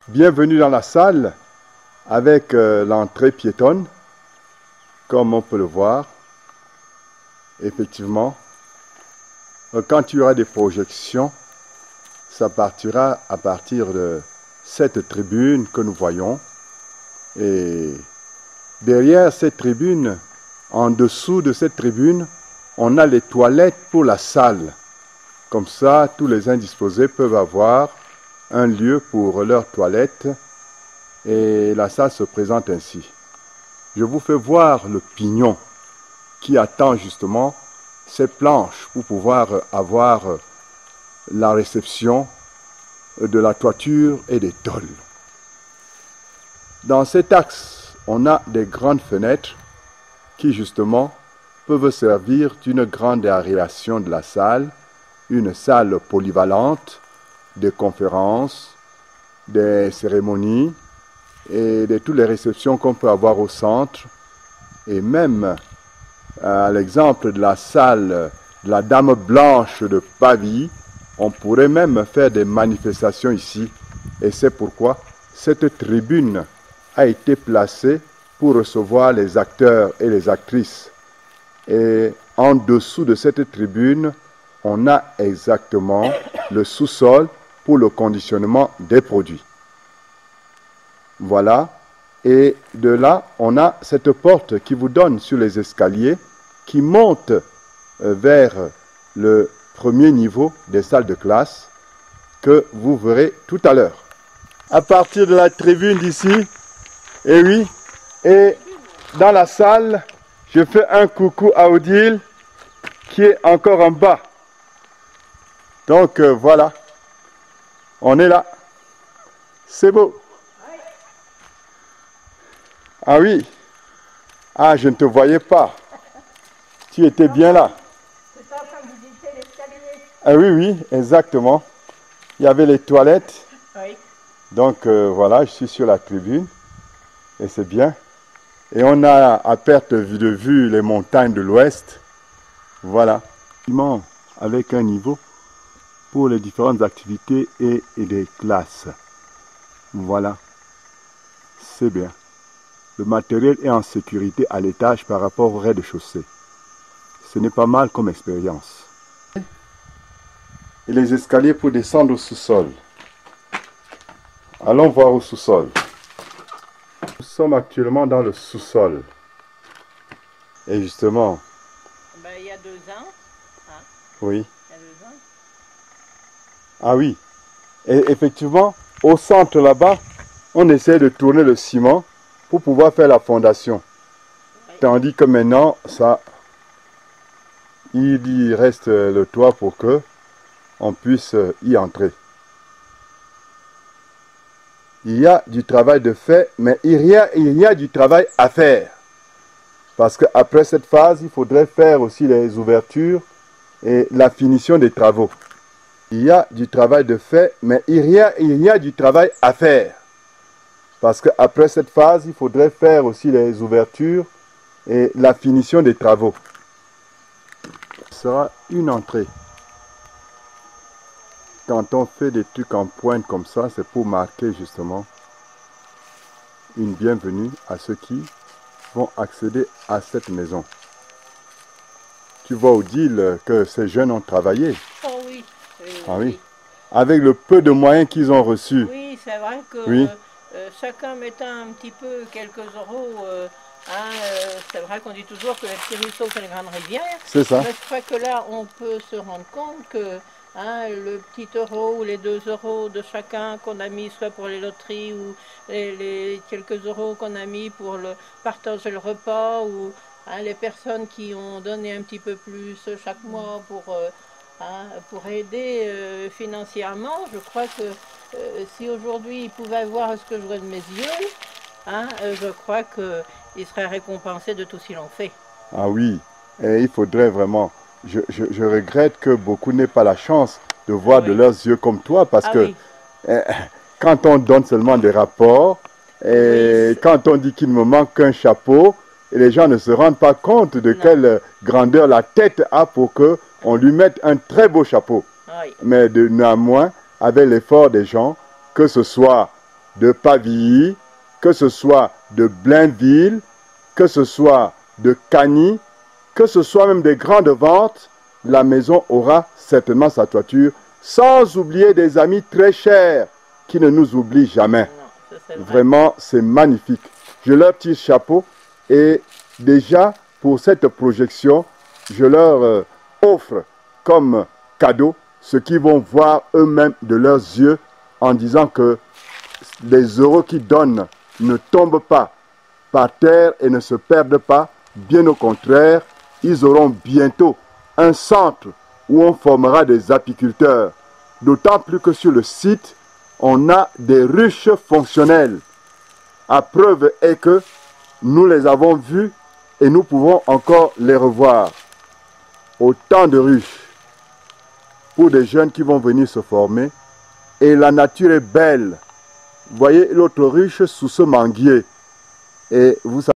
Bienvenue dans la salle avec l'entrée piétonne, comme on peut le voir. Effectivement, quand il y aura des projections, ça partira à partir de cette tribune que nous voyons. Et derrière cette tribune, en dessous de cette tribune, on a les toilettes pour la salle. Comme ça, tous les indisposés peuvent avoir un lieu pour leurs toilettes et la salle se présente ainsi. Je vous fais voir le pignon qui attend justement ces planches pour pouvoir avoir la réception de la toiture et des tôles. Dans cet axe, on a des grandes fenêtres qui justement peuvent servir d'une grande aération de la salle, une salle polyvalente, des conférences, des cérémonies et de toutes les réceptions qu'on peut avoir au centre. Et même à l'exemple de la salle de la Dame Blanche de Pavie, on pourrait même faire des manifestations ici. Et c'est pourquoi cette tribune a été placée pour recevoir les acteurs et les actrices. Et en dessous de cette tribune, on a exactement le sous-sol pour le conditionnement des produits. Voilà. Et de là, on a cette porte qui vous donne sur les escaliers qui monte vers le premier niveau des salles de classe que vous verrez tout à l'heure. À partir de la tribune d'ici, et oui, et dans la salle, je fais un coucou à Odile qui est encore en bas. Donc voilà, on est là. C'est beau. Ah oui. Ah, je ne te voyais pas. Tu étais bien là. J'étais en train de visiter l'escalier. Ah oui, oui, exactement. Il y avait les toilettes. Oui. Donc voilà, je suis sur la tribune. Et c'est bien. Et on a à perte de vue les montagnes de l'ouest. Voilà. Avec un niveau pour les différentes activités et les classes. Voilà. C'est bien. Le matériel est en sécurité à l'étage par rapport au rez-de-chaussée. Ce n'est pas mal comme expérience. Et les escaliers pour descendre au sous-sol. Allons voir au sous-sol. Nous sommes actuellement dans le sous-sol. Et justement... Ben, il y a 2 ans. Hein, oui. il y a 2 ans. Ah oui. Et effectivement, au centre là-bas, on essaie de tourner le ciment pour pouvoir faire la fondation. Oui. Tandis que maintenant, ça, il y reste le toit pour que on puisse y entrer. Il y a du travail de fait, mais il y a du travail à faire. Parce qu'après cette phase, il faudrait faire aussi les ouvertures et la finition des travaux. Il y a du travail de fait, mais il y a du travail à faire. Parce qu'après cette phase, il faudrait faire aussi les ouvertures et la finition des travaux. Ce sera une entrée. Quand on fait des trucs en pointe comme ça, c'est pour marquer justement une bienvenue à ceux qui vont accéder à cette maison. Tu vois, Odile, que ces jeunes ont travaillé. Oh oui. Ah oui. Avec le peu de moyens qu'ils ont reçus. Oui, c'est vrai que Oui. chacun mettant un petit peu quelques euros, c'est vrai qu'on dit toujours que les petits ruisseaux font les grandes rivières. C'est ça. Mais je crois que là, on peut se rendre compte que le petit euro ou les 2 euros de chacun qu'on a mis soit pour les loteries ou les quelques euros qu'on a mis pour le partager le repas ou les personnes qui ont donné un petit peu plus chaque mois pour aider financièrement, je crois que si aujourd'hui ils pouvaient voir ce que je vois de mes yeux, je crois qu'ils seraient récompensés de tout ce qu'ils ont fait. Ah oui, et il faudrait vraiment... Je regrette que beaucoup n'aient pas la chance de voir de leurs yeux comme toi, parce que quand on donne seulement des rapports, et quand on dit qu'il me manque qu'un chapeau, et les gens ne se rendent pas compte de quelle grandeur la tête a pour qu'on lui mette un très beau chapeau. Oui. Mais néanmoins, avec l'effort des gens, que ce soit de Pavilly, que ce soit de Blainville, que ce soit de Cagny, que ce soit même des grandes ventes, la maison aura certainement sa toiture, sans oublier des amis très chers qui ne nous oublient jamais. Non, ça, Vraiment, c'est magnifique. Je leur tire chapeau et déjà, pour cette projection, je leur offre comme cadeau ce qu'ils vont voir eux-mêmes de leurs yeux en disant que les euros qu'ils donnent ne tombent pas par terre et ne se perdent pas. Bien au contraire, ils auront bientôt un centre où on formera des apiculteurs. D'autant plus que sur le site, on a des ruches fonctionnelles. À preuve est que nous les avons vues et nous pouvons encore les revoir. Autant de ruches pour des jeunes qui vont venir se former. Et la nature est belle. Vous voyez l'autre ruche sous ce manguier. Et vous savez,